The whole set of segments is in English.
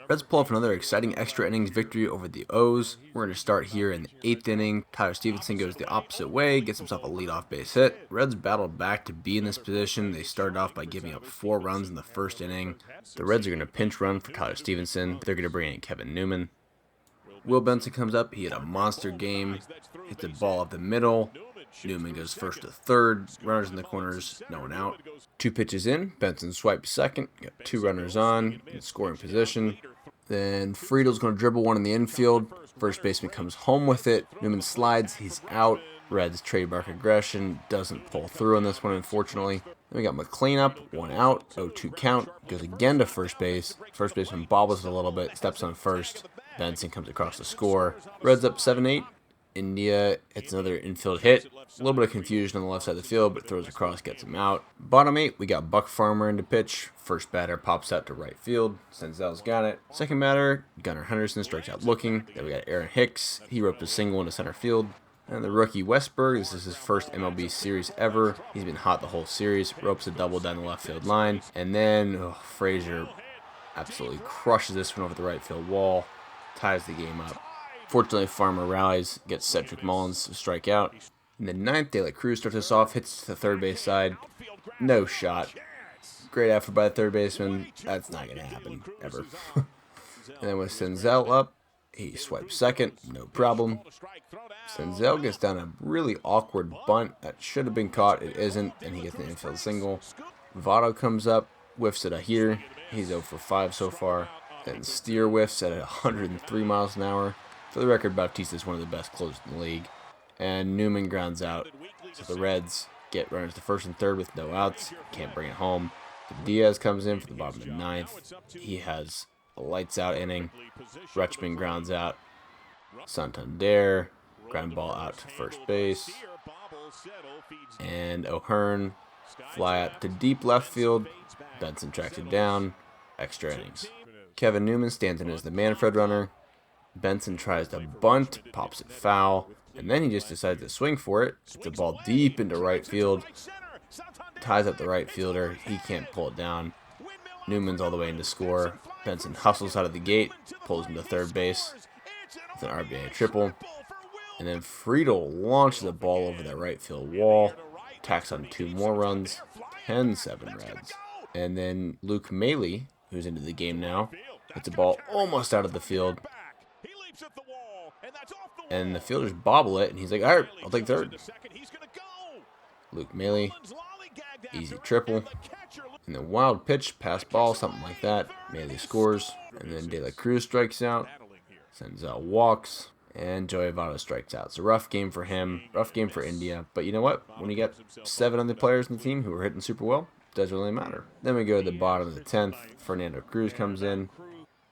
Reds pull off another exciting extra innings victory over the O's. We're going to start here in the 8th inning. Tyler Stevenson goes the opposite way, gets himself a leadoff base hit. Reds battled back to be in this position. They started off by giving up 4 runs in the first inning. The Reds are going to pinch run for Tyler Stevenson. They're going to bring in Kevin Newman. Will Benson comes up. He had a monster game. Hits the ball up the middle. Newman goes first to third. Runners in the corners, no one out. 2 pitches in. Benson swipes second. Got 2 runners on in scoring position. Then Friedel's going to dribble one in the infield. First baseman comes home with it. Newman slides. He's out. Reds trademark aggression. Doesn't pull through on this one, unfortunately. Then we got McLean up. 1 out. 0-2 count. Goes again to first base. First baseman bobbles it a little bit. Steps on first. Benson comes across to score. Reds up 7-8. India hits another infield hit. A little bit of confusion on the left side of the field, but throws across, gets him out. Bottom 8, we got Buck Farmer in to pitch. First batter pops out to right field. Senzel's got it. Second batter, Gunnar Henderson strikes out looking. Then we got Aaron Hicks. He roped a single into center field. And the rookie Westberg, this is his first MLB series ever. He's been hot the whole series. Ropes a double down the left field line. And then Frazier absolutely crushes this one over the right field wall. Ties the game up. Fortunately, Farmer rallies, gets Cedric Mullins to strike out. In the 9th, De La Cruz starts us off, hits to the third base side. No shot. Great effort by the third baseman. That's not going to happen, ever. And then with Senzel up, he swipes second, no problem. Senzel gets down a really awkward bunt that should have been caught. It isn't, and he gets an infield single. Votto comes up, whiffs it a heater. He's 0 for 5 so far. Then Steer whiffs at 103 miles an hour. For the record, Bautista is one of the best closers in the league. And Newman grounds out. So the Reds get runners to first and third with no outs. Can't bring it home. Diaz comes in for the bottom of the 9th. He has a lights out inning. Rutschman grounds out. Santander ground ball out to first base. And O'Hearn fly out to deep left field. Benson tracks it down. Extra innings. Kevin Newman stands in as the Manfred runner. Benson tries to bunt, pops it foul, and then he just decides to swing for it. Hits the ball deep into right field. Ties up the right fielder. He can't pull it down. Newman's all the way in to score. Benson hustles out of the gate, pulls into third base with an RBI triple. And then Friedel launches the ball over that right field wall. Tacks on 2 more runs. 10-7 Reds. And then Luke Maley, who's into the game now, hits the ball almost out of the field. And the fielders bobble it, and he's like, all right, I'll take third. Luke Maley, easy triple. And then wild pitch, pass ball, something like that. Maley scores. And then De La Cruz strikes out. Senzel walks. And Joey Votto strikes out. It's a rough game for him, rough game for India. But you know what? When you got 7 other players in the team who are hitting super well, it doesn't really matter. Then we go to the bottom of the 10th. Fernando Cruz comes in.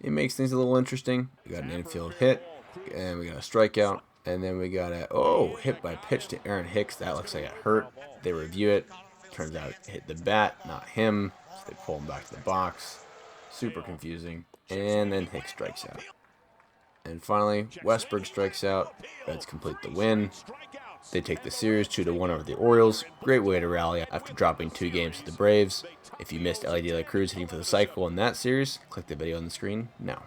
It makes things a little interesting. We got an infield hit. And we got a strikeout. And then we got a, hit by pitch to Aaron Hicks. That looks like it hurt. They review it. Turns out it hit the bat, not him. So they pull him back to the box. Super confusing. And then Hicks strikes out. And finally, Westberg strikes out. Reds complete the win. They take the series 2-1 over the Orioles. Great way to rally after dropping 2 games to the Braves. If you missed Ellie De La Cruz hitting for the cycle in that series, click the video on the screen now.